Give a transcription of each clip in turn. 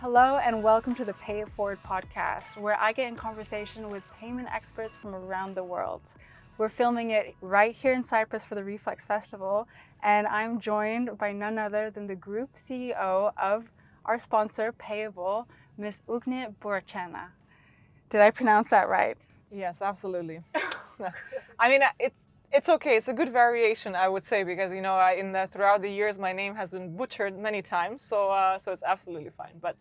Hello and welcome to the Pay It Forward podcast, where I get in conversation with payment experts from around the world. We're filming it right here in Cyprus for the Reflex Festival, and I'm joined by none other than the group CEO of our sponsor, payabl, Ms. Ugne Buraciene. Did I pronounce that right? Yes, absolutely. I mean, it's okay. It's a good variation, I would say, because throughout the years, my name has been butchered many times, so it's absolutely fine. But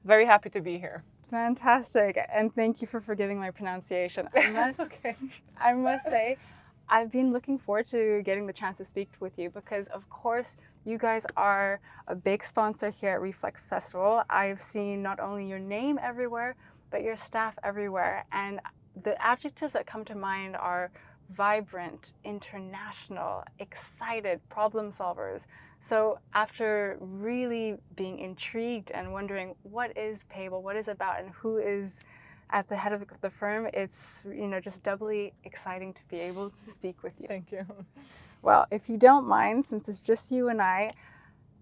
very happy to be here. Fantastic, and thank you for forgiving my pronunciation. That's okay. I must say, I've been looking forward to getting the chance to speak with you because, of course, you guys are a big sponsor here at Reflex Festival. I've seen not only your name everywhere, but your staff everywhere. And the adjectives that come to mind are vibrant, international, excited, problem solvers. So after really being intrigued and wondering what is payabl, what is it about, and who is at the head of the firm, it's just doubly exciting to be able to speak with you. Thank you. Well, if you don't mind, since it's just you and I,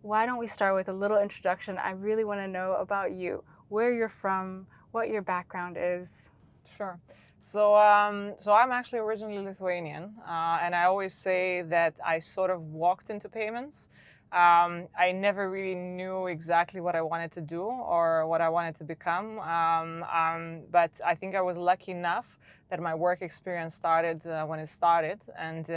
why don't we start with a little introduction? I really want to know about you, where you're from, what your background is. Sure. So I'm actually originally Lithuanian, and I always say that I sort of walked into payments. I never really knew exactly what I wanted to do or what I wanted to become, but I think I was lucky enough that my work experience started when it started, and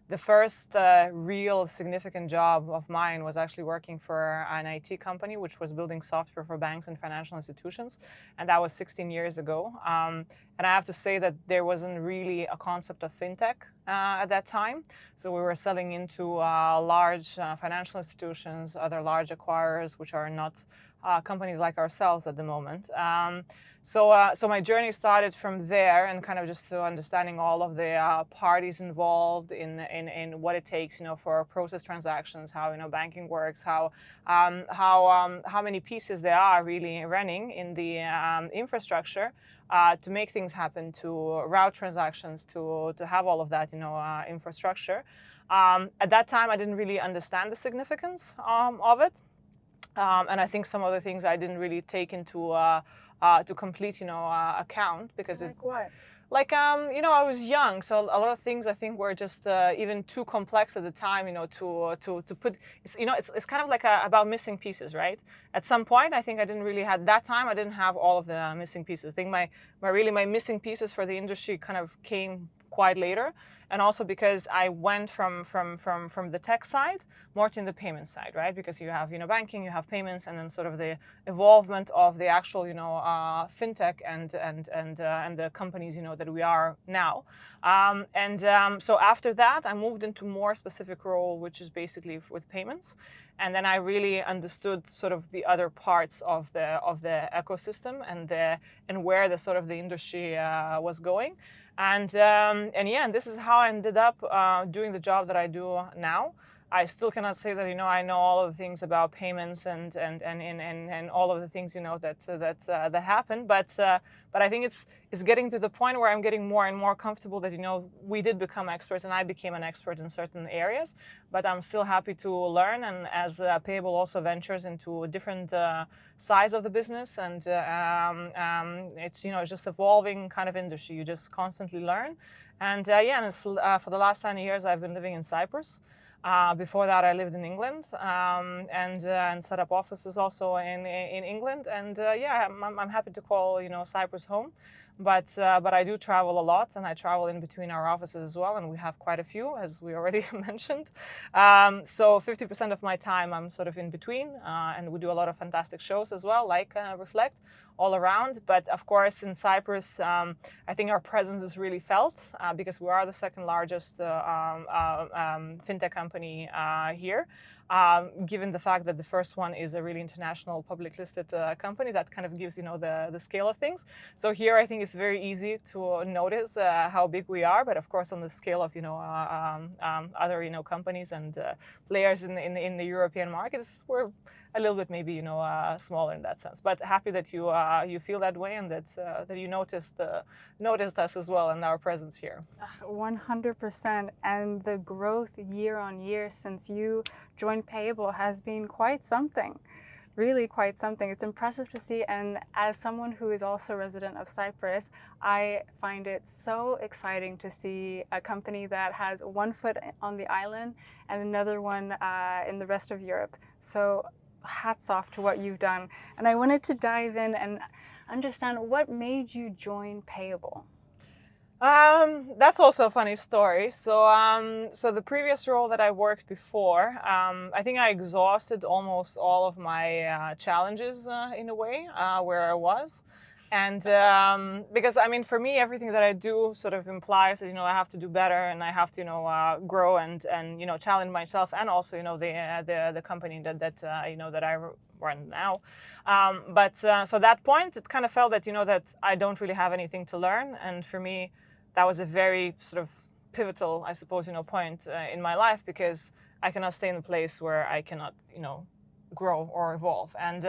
the first real significant job of mine was actually working for an IT company, which was building software for banks and financial institutions. And that was 16 years ago. And I have to say that there wasn't really a concept of fintech at that time. So we were selling into large financial institutions, other large acquirers, which are not companies like ourselves at the moment. So my journey started from there, and kind of just understanding all of the parties involved in what it takes, for process transactions, how banking works, how many pieces there are really running in the infrastructure to make things happen, to route transactions, to have all of that infrastructure. At that time, I didn't really understand the significance of it, and I think some of the things I didn't really take into to complete, account, because Like what? I was young, so a lot of things I think were just even too complex at the time, to put. It's kind of like about missing pieces, right? At some point, I think I didn't really have that time. I didn't have all of the missing pieces. I think my missing pieces for the industry kind of came quite later, and also because I went from the tech side more to the payment side, right? Because you have banking, you have payments, and then sort of the evolvement of the actual fintech and the companies that we are now. So after that, I moved into more specific role, which is basically with payments, and then I really understood sort of the other parts of the ecosystem and where the sort of the industry was going. And this is how I ended up doing the job that I do now. I still cannot say that I know all of the things about payments and all of the things that happen, but I think it's getting to the point where I'm getting more and more comfortable that we did become experts, and I became an expert in certain areas, but I'm still happy to learn. And as payabl also ventures into a different size of the business, and it's it's just evolving kind of industry. You just constantly learn, and for the last 10 years I've been living in Cyprus. Before that, I lived in England and set up offices also in England. And I'm happy to call Cyprus home, but I do travel a lot, and I travel in between our offices as well, and we have quite a few, as we already mentioned. So 50% of my time I'm sort of in between, and we do a lot of fantastic shows as well, like Reflect, all around. But of course, in Cyprus, I think our presence is really felt because we are the second largest fintech company here. Given the fact that the first one is a really international public listed company, that kind of gives the scale of things. So here I think it's very easy to notice how big we are, but of course on the scale of other companies and players in the European markets, we're a little bit maybe smaller in that sense. But happy that you feel that way, and that you noticed us as well and our presence here. 100%, and the growth year on year since you joined payabl has been quite something. really quite something. It's impressive to see, and as someone who is also a resident of Cyprus, I find it so exciting to see a company that has one foot on the island and another one in the rest of Europe. So hats off to what you've done. And I wanted to dive in and understand what made you join Payable. That's also a funny story. So the previous role that I worked before, I think I exhausted almost all of my challenges in a way where I was. And because I mean, for me, everything that I do sort of implies that, you know, I have to do better and I have to, you know, grow and you know, challenge myself and also, you know, the company that you know, that I run now. So at that point, it kind of felt that, you know, that I don't really have anything to learn. And for me, that was a very sort of pivotal, I suppose, you know, point in my life, because I cannot stay in a place where I cannot, you know, grow or evolve. And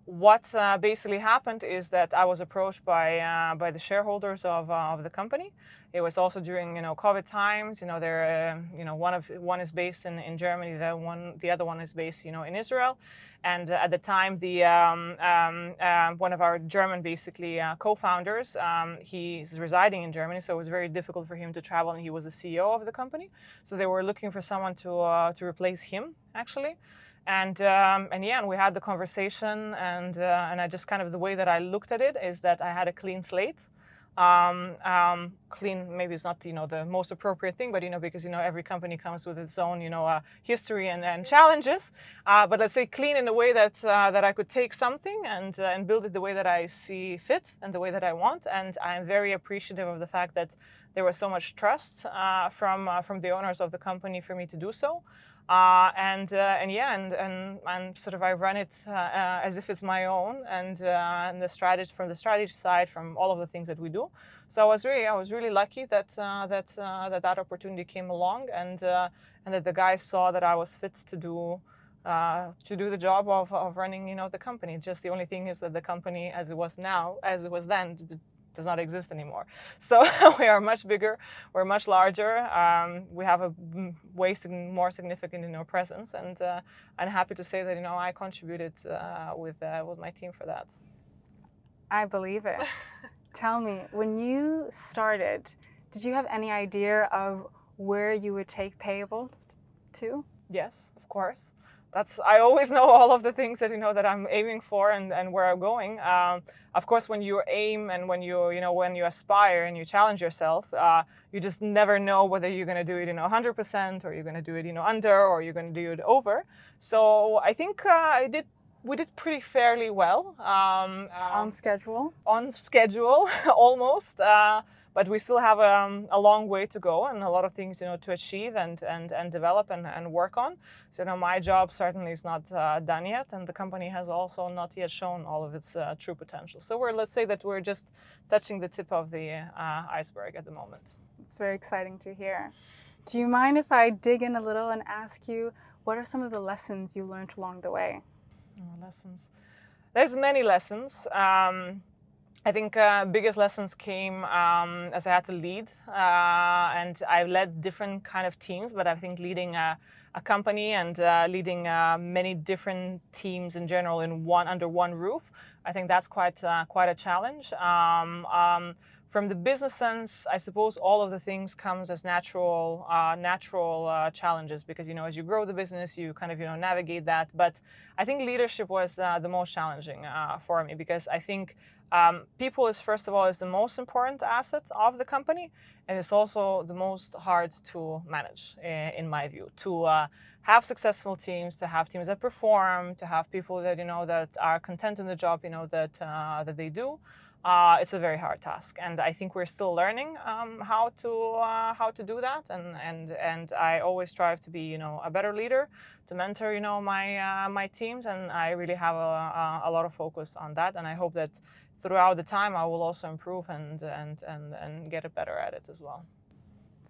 what basically happened is that I was approached by the shareholders of the company. It was also during, you know, COVID times. You know, they're you know, one is based in Germany, the other one is based, you know, in Israel. And at the time, the one of our German basically co-founders, he's residing in Germany, so it was very difficult for him to travel, and he was the CEO of the company. So they were looking for someone to replace him, actually. And yeah, and we had the conversation, and I just kind of, the way that I looked at it is that I had a clean slate. Clean maybe is not, you know, the most appropriate thing, but, you know, because, you know, every company comes with its own, you know, history and challenges. But let's say clean in a way that that I could take something and build it the way that I see fit and the way that I want. And I'm very appreciative of the fact that there was so much trust from the owners of the company for me to do so. And yeah, and sort of I run it as if it's my own, and the strategy, from the strategy side, from all of the things that we do. So I was really lucky that that opportunity came along, and that the guys saw that I was fit to do the job of running, you know, the company. Just the only thing is that the company, as it was now, as it was then, does not exist anymore. So we are much bigger, we're much larger, we have a way more significant, you know, presence, and I'm happy to say that, you know, I contributed with my team for that. I believe it. Tell me, when you started, did you have any idea of where you would take Payable to? Yes, of course. I always know all of the things that, you know, that I'm aiming for and where I'm going. Of course, when you aim and when you aspire and you challenge yourself, you just never know whether you're going to do it, you know, 100%, or you're going to do it, you know, under, or you're going to do it over. So I think we did pretty fairly well. On schedule? On schedule, almost. But we still have a long way to go and a lot of things, you know, to achieve and develop and work on. So, you know, my job certainly is not done yet, and the company has also not yet shown all of its true potential. So let's say that we're just touching the tip of the iceberg at the moment. It's very exciting to hear. Do you mind if I dig in a little and ask you, what are some of the lessons you learned along the way? Lessons. There's many lessons. I think biggest lessons came as I had to lead, and I've led different kind of teams, but I think leading a company and leading many different teams in general under one roof, I think that's quite a challenge. From the business sense, I suppose all of the things comes as natural challenges, because, you know, as you grow the business, you kind of, you know, navigate that. But I think leadership was the most challenging for me, because I think people is, first of all, is the most important asset of the company, and it's also the most hard to manage, in my view. To have successful teams, to have teams that perform, to have people that, you know, that are content in the job, you know, that they do. It's a very hard task, and I think we're still learning how to do that. And I always strive to be, you know, a better leader, to mentor, you know, my teams, and I really have a lot of focus on that. And I hope that throughout the time I will also improve and get better at it as well.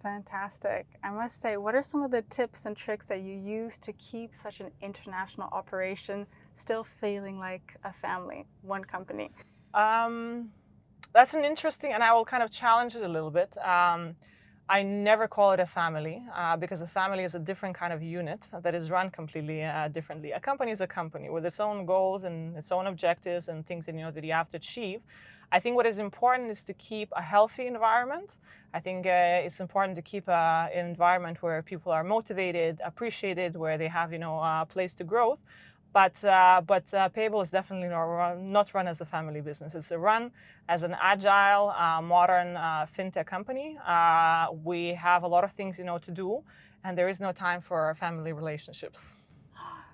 Fantastic. I must say, what are some of the tips and tricks that you use to keep such an international operation still feeling like a family, one company? That's an interesting, and I will kind of challenge it a little bit. I never call it a family because a family is a different kind of unit that is run completely differently. A company is a company with its own goals and its own objectives and things that that you have to achieve. I think what is important is to keep a healthy environment. I think it's important to keep an environment where people are motivated, appreciated, where they have a place to growth. But payabl is definitely not run as a family business. It's run as an agile, modern fintech company. We have a lot of things to do, and there is no time for family relationships.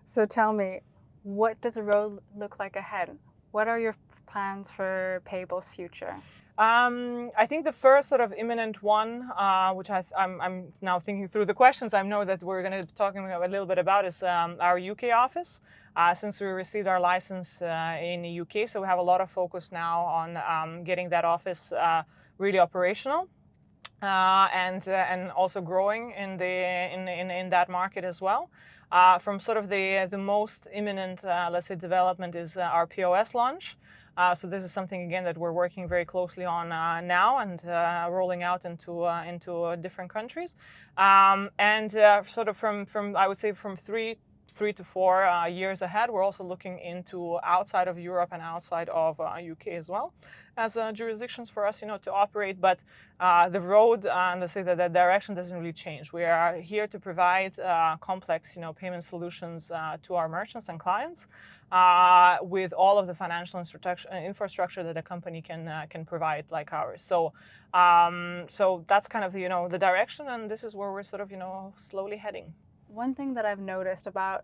So tell me, what does the road look like ahead? What are your plans for payabl's future? I think the first sort of imminent one, which I'm now thinking through the questions I know that we're going to be talking a little bit about, is our UK office. Since we received our license in the UK, so we have a lot of focus now on getting that office really operational. And also growing in that market as well. From sort of the most imminent, let's say, development is our POS launch. So this is something again that we're working very closely on now and rolling out into different countries. And sort of from I would say from three to 4 years ahead, we're also looking into outside of Europe and outside of UK as well as jurisdictions for us, to operate. But the road and let's say that the direction doesn't really change. We are here to provide complex, payment solutions to our merchants and clients with all of the financial infrastructure that a company can provide, like ours. So that's kind of the direction, and this is where we're sort of slowly heading. One thing that I've noticed about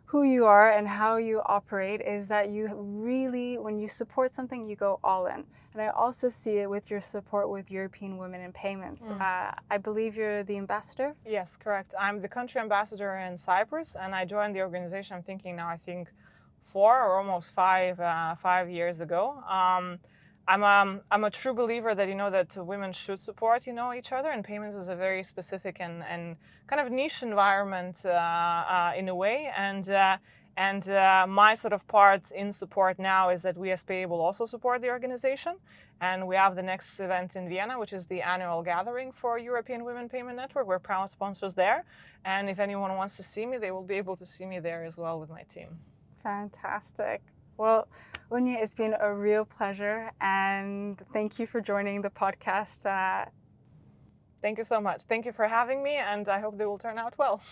who you are and how you operate is that you really, when you support something, you go all in. And I also see it with your support with European women in payments. I believe you're the ambassador? Yes, correct. I'm the country ambassador in Cyprus, and I joined the organization, I'm thinking now, I think 4 or almost 5 years ago. I'm a true believer that that women should support each other, and payments is a very specific and kind of niche environment in a way. And my sort of part in support now is that we as payabl also support the organization, and we have the next event in Vienna, which is the annual gathering for European Women Payment Network. We're proud sponsors there, and if anyone wants to see me, they will be able to see me there as well with my team. Fantastic. Well, Ugne, it's been a real pleasure, and thank you for joining the podcast. Thank you so much. Thank you for having me, and I hope they will turn out well.